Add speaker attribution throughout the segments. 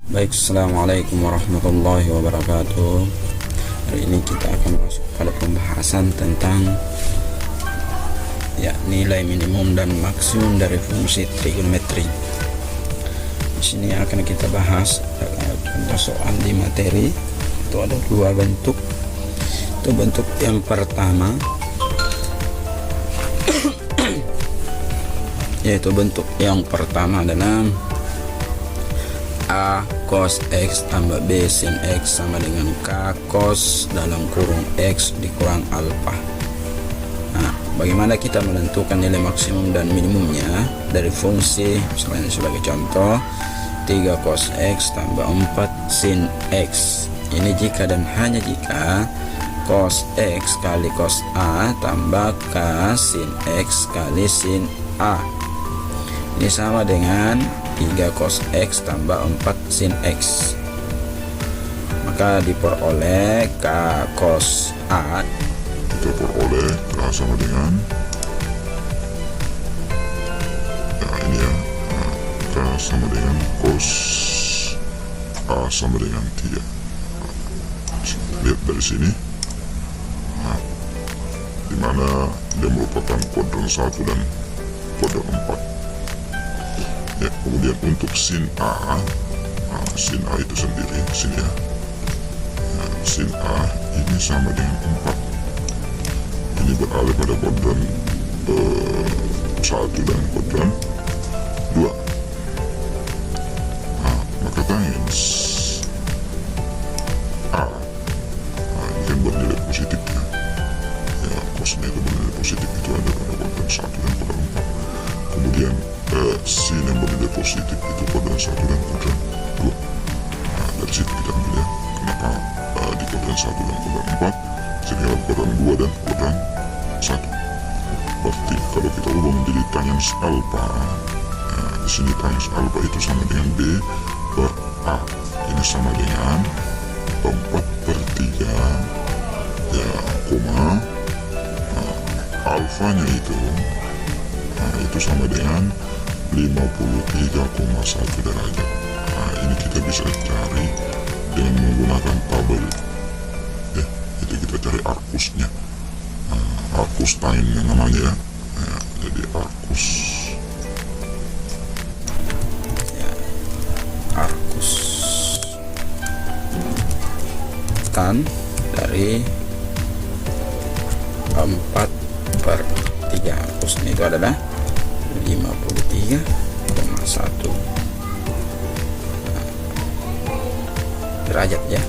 Speaker 1: Baik, assalamualaikum warahmatullahi wabarakatuh. Hari ini kita akan masuk pada pembahasan tentang nilai minimum dan maksimum dari fungsi trigonometri. Di sini akan kita bahas contoh soal di materi. Itu ada dua bentuk. Itu bentuk yang pertama, yaitu bentuk yang pertama adalah A cos X tambah B sin X sama dengan K cos dalam kurung X dikurang alfa. Nah, bagaimana kita menentukan nilai maksimum dan minimumnya dari fungsi? Misalnya sebagai contoh 3 cos X tambah 4 sin X. Ini jika dan hanya jika cos X kali cos A tambah K sin X kali sin A. Ini sama dengan 3 cos X tambah 4 sin X. Maka diperoleh K cos A,
Speaker 2: kita peroleh K sama dengan K sama dengan cos A sama dengan 3. Lihat dari sini, dimana dia merupakan kuadran 1 dan kuadran 4. Kemudian untuk sin A, sin A itu sendiri sini ya. Sin A ini sama dengan 4. Ini berada pada kuadran 1 dan kuadran 2. Maka times A, ini kan bernilai positif ya. Cosnya itu bernilai positif, itu ada pada kuadran 1 dan kuadran 4. Kemudian sin yang bernilai positif itu kuadran 1 dan kuadran 2. Dari situ kita ambil ya, kenapa di kuadran 1 dan kuadran 4, sehingga kuadran 2 dan kuadran 1. Berarti kalau kita ubah menjadi times alpha, di sini times alpha itu sama dengan B per A. Ini sama dengan 4/3 ya, koma alfanya itu sama dengan 53,1 derajat. Ini kita bisa cari dengan menggunakan tabel ya, itu kita cari arkusnya, arkus time yang namanya ya. Jadi arkus
Speaker 1: tan dari 4/3. Arkusnya itu adalah 53,1 derajat ya.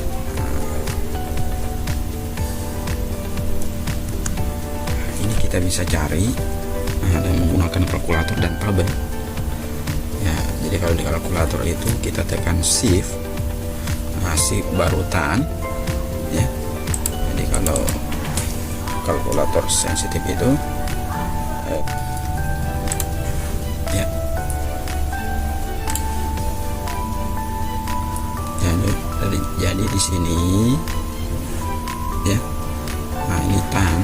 Speaker 1: Ini kita bisa cari dengan menggunakan kalkulator dan tabel ya. Jadi kalau di kalkulator itu kita tekan shift, shift baru tan ya. Jadi kalau kalkulator sensitif itu jadi di sini ya. Nah, ini tan,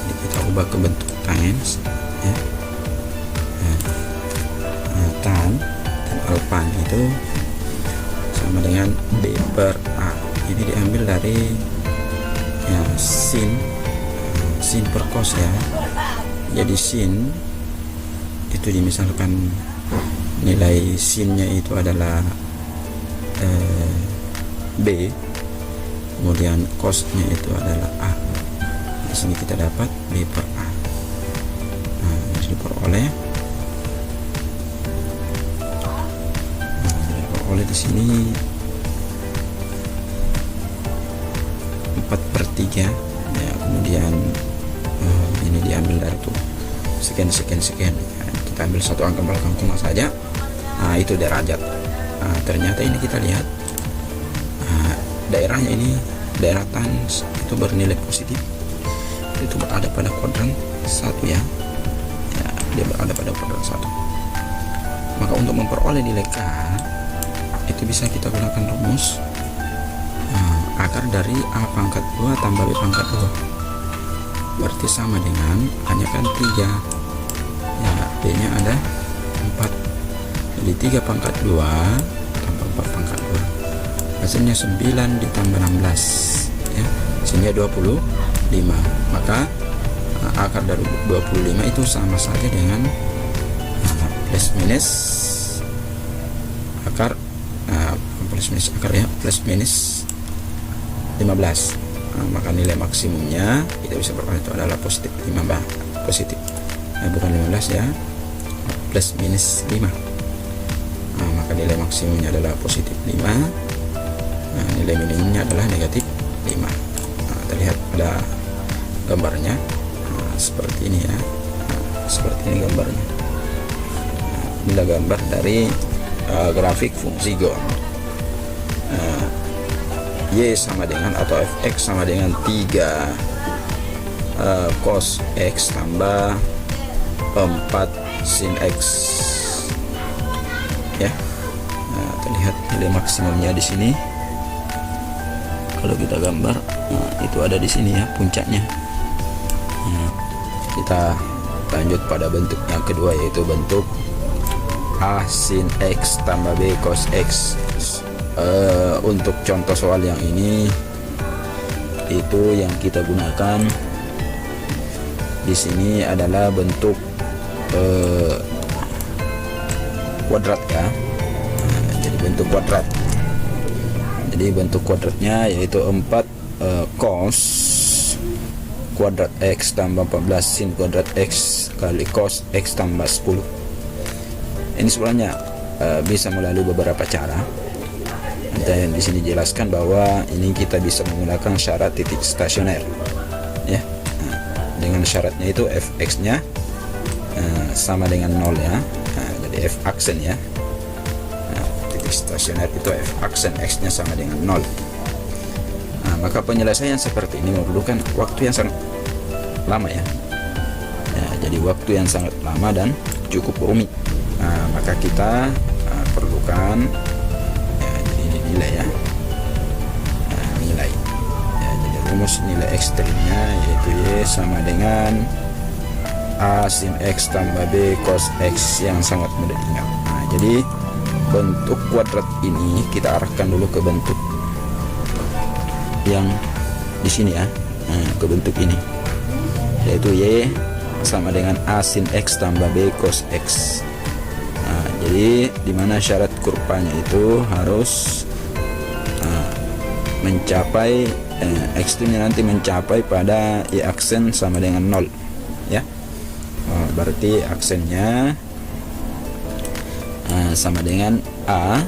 Speaker 1: jadi kita ubah ke bentuk times ya. Tan dan alfa itu sama dengan B per A. Ini diambil dari ya sin per cos ya. Jadi sin itu misalkan nilai sinnya itu adalah B, kemudian cosnya itu adalah A. Di sini kita dapat B per A. Nah, diperoleh di sini 4/3 ya. Kemudian ini diambil dari tuh sekian ya. Kita ambil satu angka belakang koma saja. Nah, itu derajat. Nah, ternyata ini kita lihat daerahnya ini, daerah tan itu bernilai positif, itu berada pada kuadran 1 ya. Dia berada pada kuadran 1. Maka untuk memperoleh nilai K itu bisa kita gunakan rumus akar dari A pangkat 2 tambah B pangkat 2, berarti sama dengan hanya kan 3 ya, B nya ada 4. Jadi 3 pangkat 2 tambah 4 pangkat 2 hasilnya 9 ditambah 16 ya, hasilnya 25. Maka akar dari 25 itu sama saja dengan plus minus akar plus minus akar ya, plus minus 15. Maka nilai maksimumnya kita bisa berkata itu adalah positif 5, positif bukan 15 ya, plus minus 5. Maka nilai maksimumnya adalah positif 5, nilai minimumnya adalah negatif 5. Terlihat pada gambarnya seperti ini ya, seperti ini gambarnya. Inilah gambar dari grafik fungsi GON. Y sama dengan atau fx sama dengan 3 cos x tambah 4 sin x ya. Terlihat nilai maksimumnya di sini. Kalau kita gambar, itu ada di sini ya puncaknya. Kita lanjut pada bentuk yang kedua, yaitu bentuk a sin x tambah b cos x. Untuk contoh soal yang ini, itu yang kita gunakan di sini adalah bentuk kuadrat ya. Jadi bentuk kuadrat. Jadi bentuk kuadratnya yaitu 4 cos kuadrat x tambah 14 sin kuadrat x kali cos x tambah 10. Ini sebenarnya bisa melalui beberapa cara. Dan di sini jelaskan bahwa ini kita bisa menggunakan syarat titik stasioner ya. Dengan syaratnya itu fx-nya sama dengan 0 ya. Jadi f aksen ya. Titik stasioner itu f aksen x-nya sama dengan 0. Maka penyelesaian seperti ini memerlukan waktu yang sangat lama ya. Jadi waktu yang sangat lama dan cukup rumit. Maka kita perlukan nilai ya, nilai ya. Jadi rumus nilai ekstrimnya yaitu y sama dengan a sin x tambah b cos x yang sangat mudah diingat. Jadi bentuk kuadrat ini kita arahkan dulu ke bentuk yang di sini ya, ke bentuk ini, yaitu y sama dengan a sin x tambah b cos x. Jadi dimana syarat kurvanya itu harus mencapai ekstrimnya nanti mencapai pada y aksen sama dengan 0 ya. Berarti aksennya sama dengan a.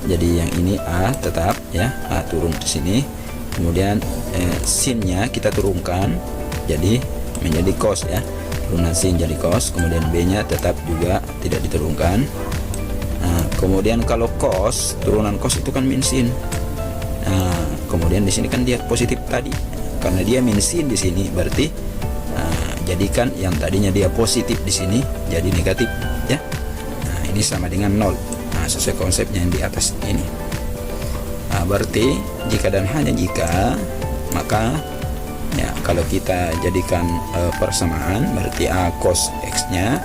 Speaker 1: Jadi yang ini a tetap ya, a turun ke sini. Kemudian sinnya kita turunkan jadi menjadi cos ya. Turunan sin jadi cos, kemudian b-nya tetap juga tidak diturunkan. Kemudian kalau cos, turunan cos itu kan min sin. Kemudian di sini kan dia positif tadi, karena dia min sin di sini, berarti jadikan yang tadinya dia positif di sini jadi negatif ya. Ini sama dengan 0. Sesuai konsepnya yang di atas ini. Berarti jika dan hanya jika, maka ya kalau kita jadikan persamaan, berarti a cos x nya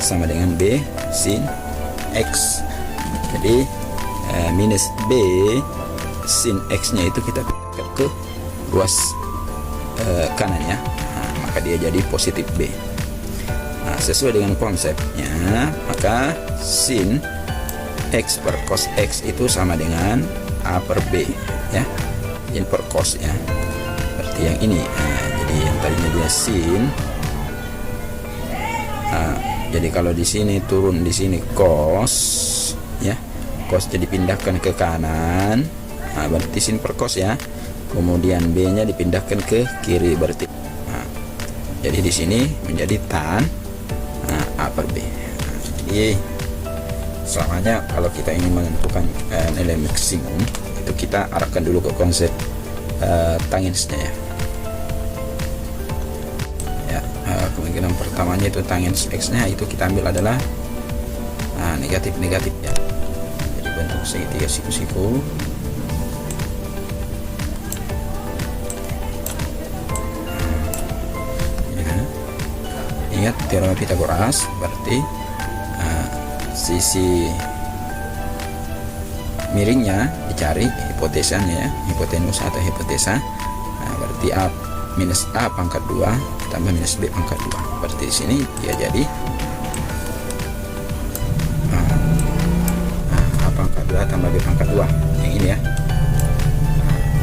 Speaker 1: sama dengan b sin x. Jadi minus b sin x nya itu kita pindahkan ke ruas kanan ya. Maka dia jadi positif b. Sesuai dengan konsepnya, maka sin x per cos x itu sama dengan a per b ya, in per cos ya. Berarti yang ini jadi yang tadinya dia sin, jadi kalau di sini turun, di sini cos ya, cos jadi pindahkan ke kanan, berarti sin per cos ya. Kemudian b nya dipindahkan ke kiri, berarti jadi di sini menjadi tan a per b. Jadi selamanya kalau kita ingin menentukan nilai maksimum, itu kita arahkan dulu ke konsep tangens-nya ya. Kemungkinan pertamanya itu tangens x-nya itu kita ambil adalah negatif ya. Jadi bentuk segitiga siku-siku. Ingat teorema Pythagoras, berarti sisi miringnya dicari hipotesanya ya, hipotenus atau hipotesa. Nah, berarti A minus A pangkat 2 tambah minus B pangkat 2. Berarti di sini dia jadi A pangkat 2 tambah B pangkat 2. Yang ini ya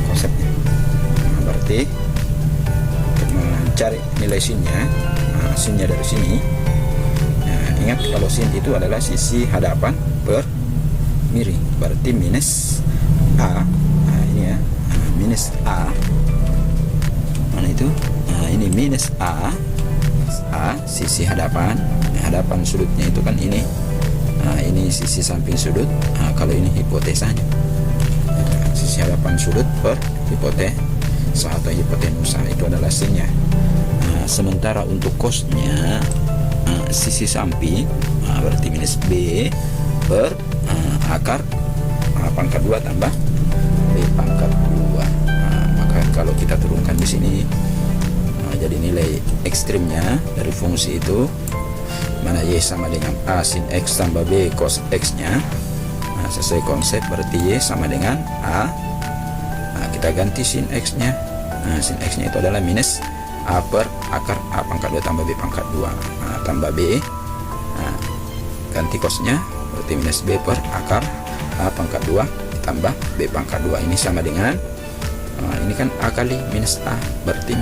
Speaker 1: konsepnya. Nah, berarti untuk mencari nilai sinnya, sinnya dari sini. Nah, ingat kalau sin itu adalah sisi hadapan per miring, berarti minus A. Nah, ini ya, minus A. Mana itu? Nah, ini minus A. A sisi hadapan. Nah, hadapan sudutnya itu kan ini. Nah, ini sisi samping sudut. Nah, kalau ini hipotesanya. Nah, sisi hadapan sudut per hipotesa atau hipotenusa itu adalah sinnya. Nah, sementara untuk cosnya sisi samping, berarti minus B per akar pangkat 2 tambah B pangkat 2. Maka kalau kita turunkan di sini, jadi nilai ekstrimnya dari fungsi itu, mana Y sama dengan A sin X tambah B cos X nya. Sesuai konsep berarti Y sama dengan A. Kita ganti sin X nya. Sin X nya itu adalah minus A per akar A pangkat 2 tambah B pangkat 2 tambah B. Ganti cosnya berarti minus B per akar A pangkat 2 tambah B pangkat 2. Ini sama dengan ini kan A kali minus A, berarti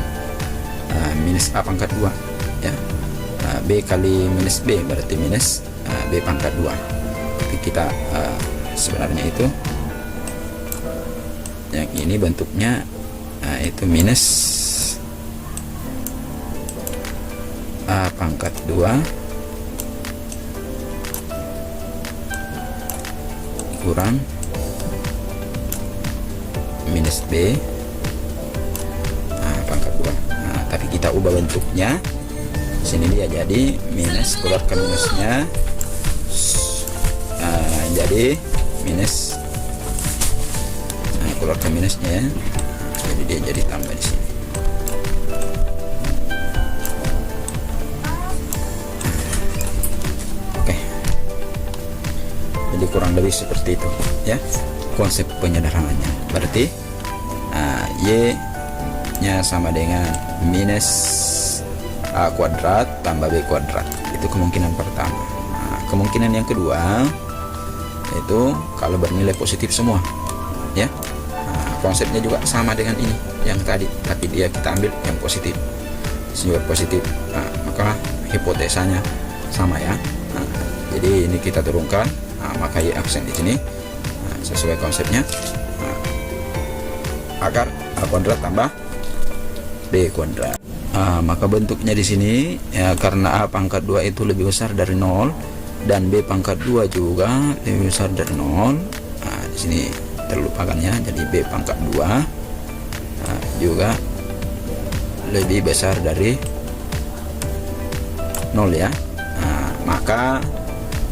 Speaker 1: minus A pangkat 2 ya. B kali minus B berarti minus B pangkat 2. Tapi kita sebenarnya itu yang ini bentuknya itu minus A pangkat 2 kurang minus B pangkat 2. Tapi kita ubah bentuknya. Sini dia jadi minus, keluarkan minusnya, jadi minus, keluarkan minusnya, jadi dia jadi tambah di sini. Oke, jadi kurang lebih seperti itu ya konsep penyederhanaannya. Berarti Y nya sama dengan minus A kuadrat tambah B kuadrat. Itu kemungkinan pertama. Kemungkinan yang kedua itu kalau bernilai positif semua ya. Konsepnya juga sama dengan ini yang tadi, tapi dia kita ambil yang positif, juga positif. Maka hipotesanya sama ya. Jadi ini kita turunkan, maka Y aksen di sini sesuai konsepnya, akar A kuadrat tambah B kuadrat. Maka bentuknya di sini ya, karena A pangkat 2 itu lebih besar dari 0 dan B pangkat 2 juga lebih besar dari 0. Di sini terlupakan ya, jadi B pangkat 2 juga lebih besar dari 0 ya. Maka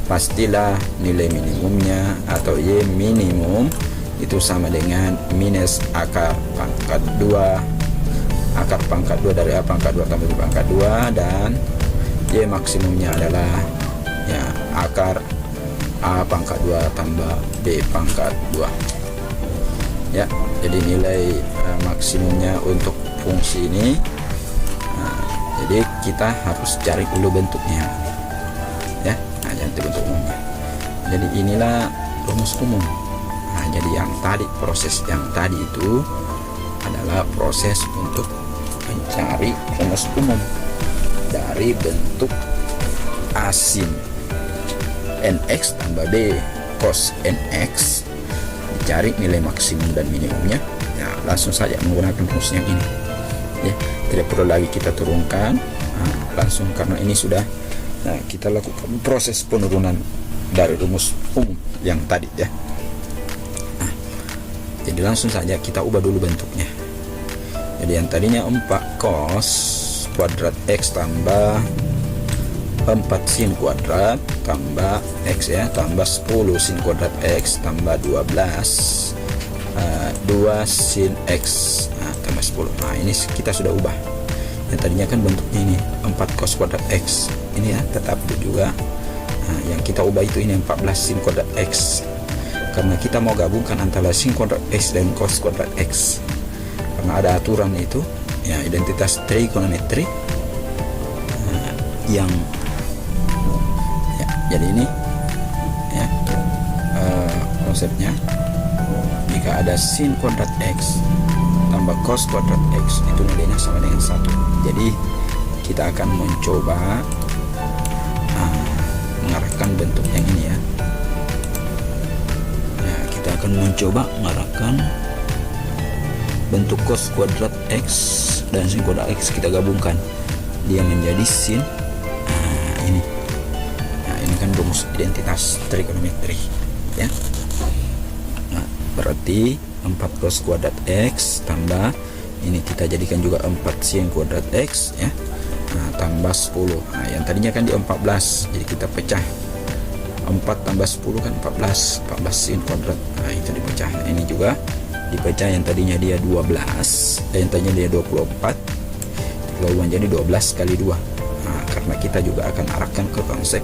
Speaker 1: pastilah nilai minimumnya atau Y minimum itu sama dengan minus akar pangkat 2, akar pangkat 2 dari A pangkat 2 tambah B pangkat 2, dan Y maksimumnya adalah ya akar A pangkat 2 tambah B pangkat 2 ya. Jadi nilai maksimumnya untuk fungsi ini. Jadi kita harus cari dulu bentuknya ya. Jadi bentuk umumnya. Jadi inilah rumus umum. Jadi yang tadi, proses yang tadi itu adalah proses untuk mencari rumus umum dari bentuk A sin NX tambah B cos NX, dicari nilai maksimum dan minimumnya. Ya, langsung saja menggunakan rumus yang ini ya, tidak perlu lagi kita turunkan langsung, karena ini sudah kita lakukan proses penurunan dari rumus umum yang tadi ya. Jadi langsung saja kita ubah dulu bentuknya. Jadi yang tadinya 4 cos kuadrat X tambah 4 sin kuadrat tambah X ya, tambah 10 sin kuadrat X tambah 12 2 sin X tambah 10. Nah ini kita sudah ubah. Yang tadinya kan bentuknya ini 4 cos kuadrat X, ini ya tetap juga. Yang kita ubah itu ini 14 sin kuadrat X karena kita mau gabungkan antara sin kuadrat X dan cos kuadrat X, karena ada aturan itu ya, identitas trigonometri yang ya, jadi ini ya konsepnya, jika ada sin kuadrat X tambah cos kuadrat X itu nilainya sama dengan 1. Jadi kita akan mencoba mengarahkan bentuk yang ini ya. Kita akan mencoba mengarahkan bentuk cos kuadrat X dan sin kuadrat X, kita gabungkan dia menjadi sin ini. Nah, ini kan rumus identitas trigonometri ya. Nah, berarti 4 cos kuadrat X tambah ini kita jadikan juga 4 sin kuadrat X ya. Nah, tambah 10. Nah, yang tadinya kan di 14, jadi kita pecah. 4 tambah 10 kan 14 sin kuadrat. Nah, itu dipecah. Nah, ini juga dipecah, yang tadinya dia 12, yang tadinya dia 24, kita ubah jadi 12 kali 2. Nah, karena kita juga akan arahkan ke konsep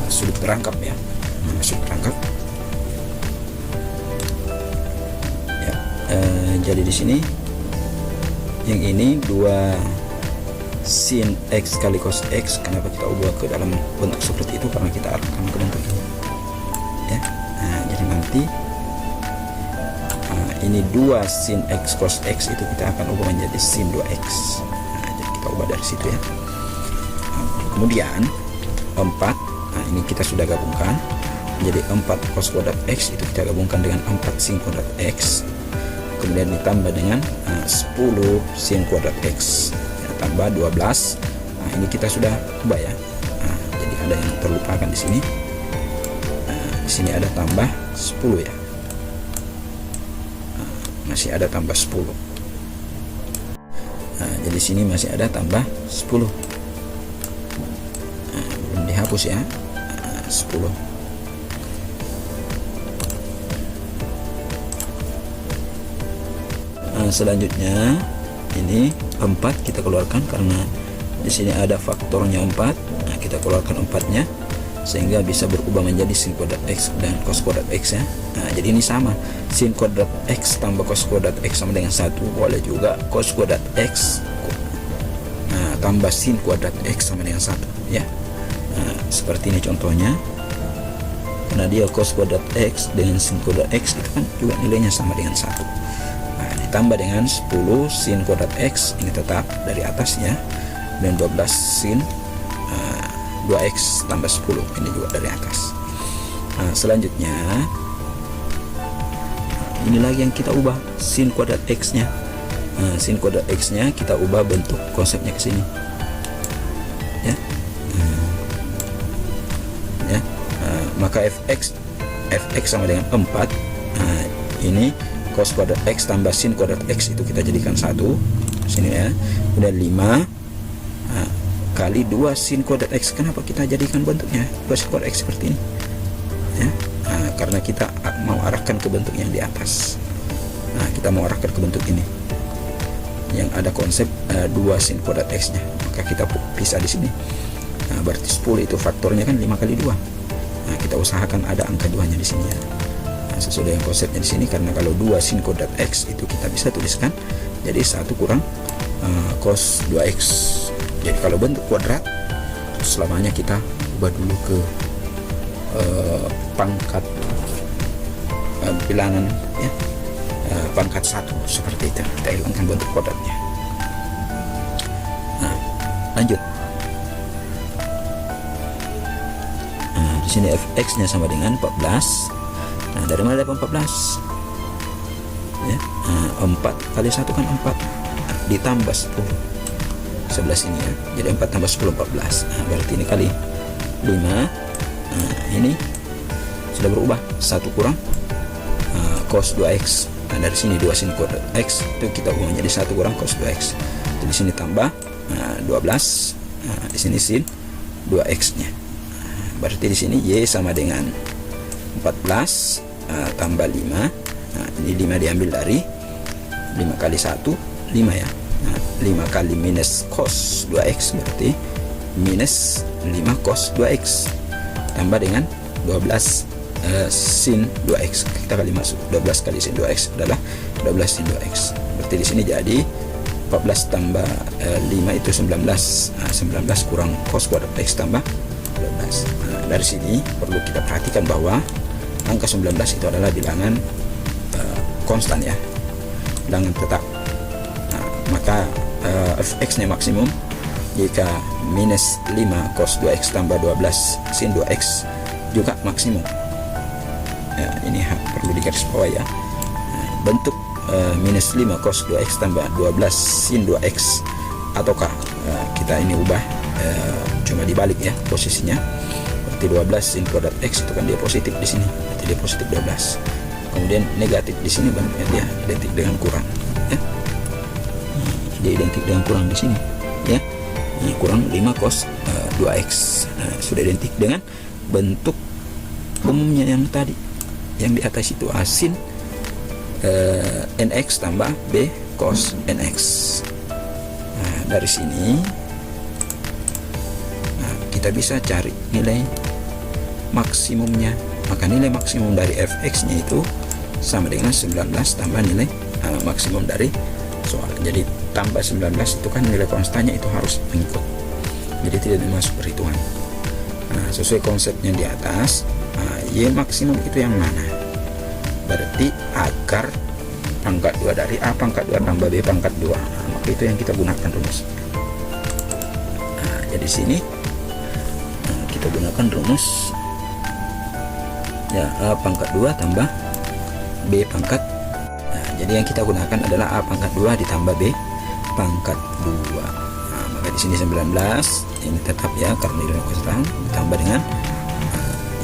Speaker 1: sudut terangkap ya. Sudut terangkap. Ya, jadi di sini yang ini 2 sin X kali cos X. Kenapa kita ubah ke dalam bentuk seperti itu? Karena kita arahkan ke bentuk ini ya. Nah, jadi nanti ini 2 sin X cos X itu kita akan ubah menjadi sin 2X. Nah, jadi kita ubah dari situ ya. Kemudian 4, nah ini kita sudah gabungkan jadi 4 cos kuadrat X itu kita gabungkan dengan 4 sin kuadrat X, kemudian ditambah dengan 10 sin kuadrat X ya, tambah 12. Nah, ini kita sudah ubah ya. Nah, jadi ada yang terlupakan di sini. Nah, di sini ada tambah 10 ya. Nah, masih ada tambah 10. Nah, jadi sini masih ada tambah 10. Nah, belum dihapus ya. 10. Nah, selanjutnya ini 4 kita keluarkan karena di sini ada faktornya 4. Nah, kita keluarkan 4-nya sehingga bisa berubah menjadi sin kuadrat X dan cos kuadrat X ya. Nah, jadi ini sama, sin kuadrat X tambah cos kuadrat X sama dengan 1. Boleh juga cos kuadrat X tambah sin kuadrat X sama dengan 1 ya. Nah, seperti ini contohnya. Karena dia cos kuadrat X dengan sin kuadrat X itu kan juga nilainya sama dengan 1. Nah, ditambah dengan 10 sin kuadrat X, ini tetap dari atas ya, dan 12 sin 2X tambah 10, ini juga dari atas. Nah, selanjutnya ini lagi yang kita ubah, sin kuadrat X nya. Nah, sin kuadrat X nya kita ubah bentuk konsepnya ke sini ya. Ya, maka fx sama dengan 4. Nah, ini cos kuadrat X tambah sin kuadrat X itu kita jadikan 1 sini ya. Kemudian 5 kali 2 sin kuadrat X. Kenapa kita jadikan bentuknya 2 sin kuadrat X seperti ini ya? Karena kita mau arahkan ke bentuk yang di atas. Nah, kita mau arahkan ke bentuk ini yang ada konsep 2 sin kuadrat X nya, maka kita pisah di sini. Nah, berarti 10 itu faktornya kan 5 kali 2. Nah, kita usahakan ada angka 2 nya di sini ya. Nah, sesuai dengan konsepnya di sini, karena kalau 2 sin kuadrat X itu kita bisa tuliskan jadi 1 kurang cos 2X. Jadi kalau bentuk kuadrat selamanya kita ubah dulu ke pangkat bilangan ya, pangkat 1 seperti itu. Kita hilangkan bentuk kuadratnya. Nah, lanjut. Nah, di sini fx nya sama dengan 14. Nah, dari mana dapat 14 ya? 4 kali 1 kan 4, ditambah 10 sebelah sini ya, jadi 4 tambah 10 14. Nah, berarti ini kali 5. Nah, ini sudah berubah, 1 kurang cos 2X. Nah, dari sini 2 sin kuadrat X itu kita ubah menjadi 1 kurang cos 2X. Itu di sini tambah 12. Nah, di sini sin 2X nya. Nah, berarti di sini Y sama dengan 14 tambah 5. Nah, ini 5 diambil dari 5 kali 1 5 ya. Nah, 5 kali minus cos 2X berarti minus 5 cos 2X tambah dengan 12 sin 2x. Kita kali masuk 12 kali sin 2x adalah 12 sin 2x. Berarti di sini jadi 14 tambah 5 itu 19. 19 kurang cos kuadrat x tambah 12. Dari sini perlu kita perhatikan bahwa angka 19 itu adalah bilangan konstan ya, bilangan tetap. Maka fx nya maksimum jika minus 5 cos 2x tambah 12 sin 2x juga maksimum. Ya, ini perlu digarisbawahi ya. Bentuk minus 5 cos 2x tambah 12 sin 2x, ataukah kita ini ubah cuma dibalik ya posisinya. Berarti 12 sin kuadrat x itu kan dia positif di sini, berarti dia positif 12. Kemudian negatif di sini bentuknya dia identik dengan kurang ya. Dia identik dengan kurang di sini ya. Ini kurang 5 cos 2x. Sudah identik dengan bentuk umumnya yang tadi yang di atas itu, sin nx tambah b cos nx. Dari sini kita bisa cari nilai maksimumnya. Maka nilai maksimum dari fx nya itu sama dengan 19 tambah nilai maksimum dari soal. Jadi tambah 19 itu kan nilai konstannya itu harus mengikut, jadi tidak masuk perhitungan. Sesuai konsepnya di atas, y maksimum itu yang mana? Berarti akar pangkat 2 dari a pangkat 2 tambah b pangkat 2. Maka itu yang kita gunakan rumus. Jadi sini kita gunakan rumus ya, a pangkat 2 tambah b pangkat. Jadi yang kita gunakan adalah a pangkat 2 ditambah b pangkat 2. Maka di sini 19 ini tetap ya karena nilai konstan, ditambah dengan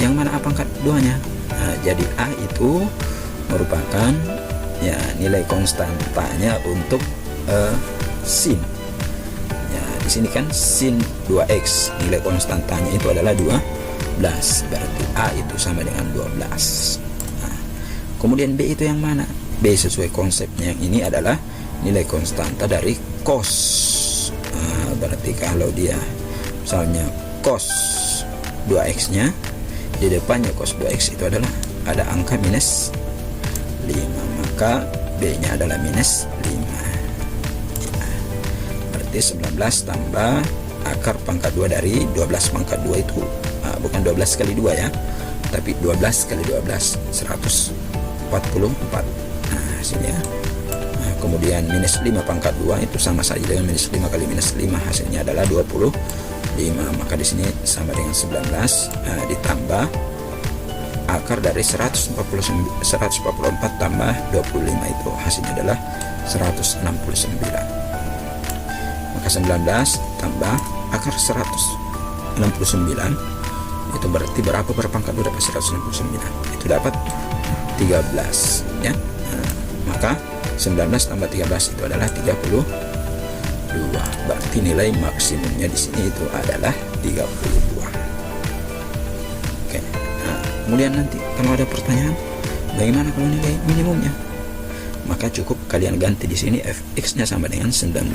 Speaker 1: yang mana a pangkat 2 nya. Jadi a itu merupakan ya nilai konstantanya untuk sin ya. Di sini kan sin 2x, nilai konstantanya itu adalah 12, berarti a itu sama dengan 12. Kemudian b itu yang mana? B sesuai konsepnya yang ini adalah nilai konstanta dari cos. Berarti kalau dia misalnya cos 2x nya, di depannya cos 2x itu adalah ada angka minus 5, maka b nya adalah minus 5 ya. Berarti 19 tambah akar pangkat 2 dari 12 pangkat 2 itu bukan 12 kali 2 ya, tapi 12 kali 12 144 hasilnya. Kemudian minus 5 pangkat 2 itu sama saja dengan minus 5 kali minus 5, hasilnya adalah 25. Maka di sini sama dengan 19 ditambah akar dari 144 tambah 25 itu hasilnya adalah 169. Maka 19 tambah akar 169 itu berarti berapa berpangkat 2 dapat 169? Itu dapat 13 ya. Maka 19 tambah 13 itu adalah 32. Berarti nilai maksimumnya di sini itu adalah 32. Oke. Kemudian nanti kalau ada pertanyaan, bagaimana kalau nilai minimumnya? Maka cukup kalian ganti di sini fx-nya sama dengan 19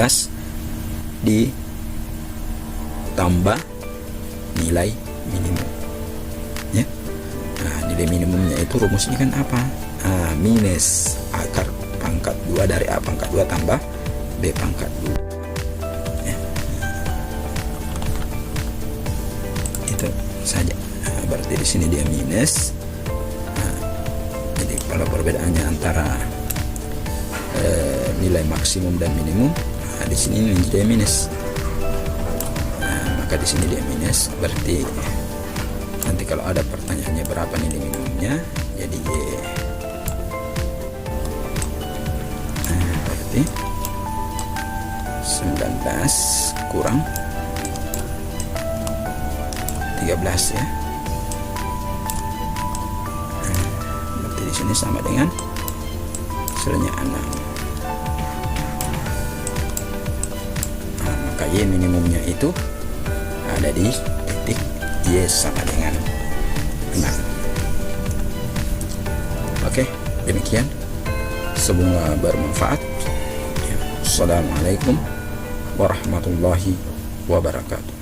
Speaker 1: ditambah nilai minimum. Ya. Nilai minimumnya itu rumusnya kan apa? Minus akar pangkat 2 dari a pangkat 2 tambah b pangkat 2 ya. Itu saja. Berarti di sini dia minus. Jadi kalau perbedaannya antara nilai maksimum dan minimum, di sini dia minus. Maka di sini dia minus, berarti nanti kalau ada pertanyaannya berapa nilai minimumnya, jadi y. Berarti 19 kurang 13 ya. Berarti di sini sama dengan hasilnya 6. Maka y minimumnya itu ada di titik y sama dengan 6. Oke, demikian. Semoga bermanfaat. Assalamualaikum warahmatullahi wabarakatuh.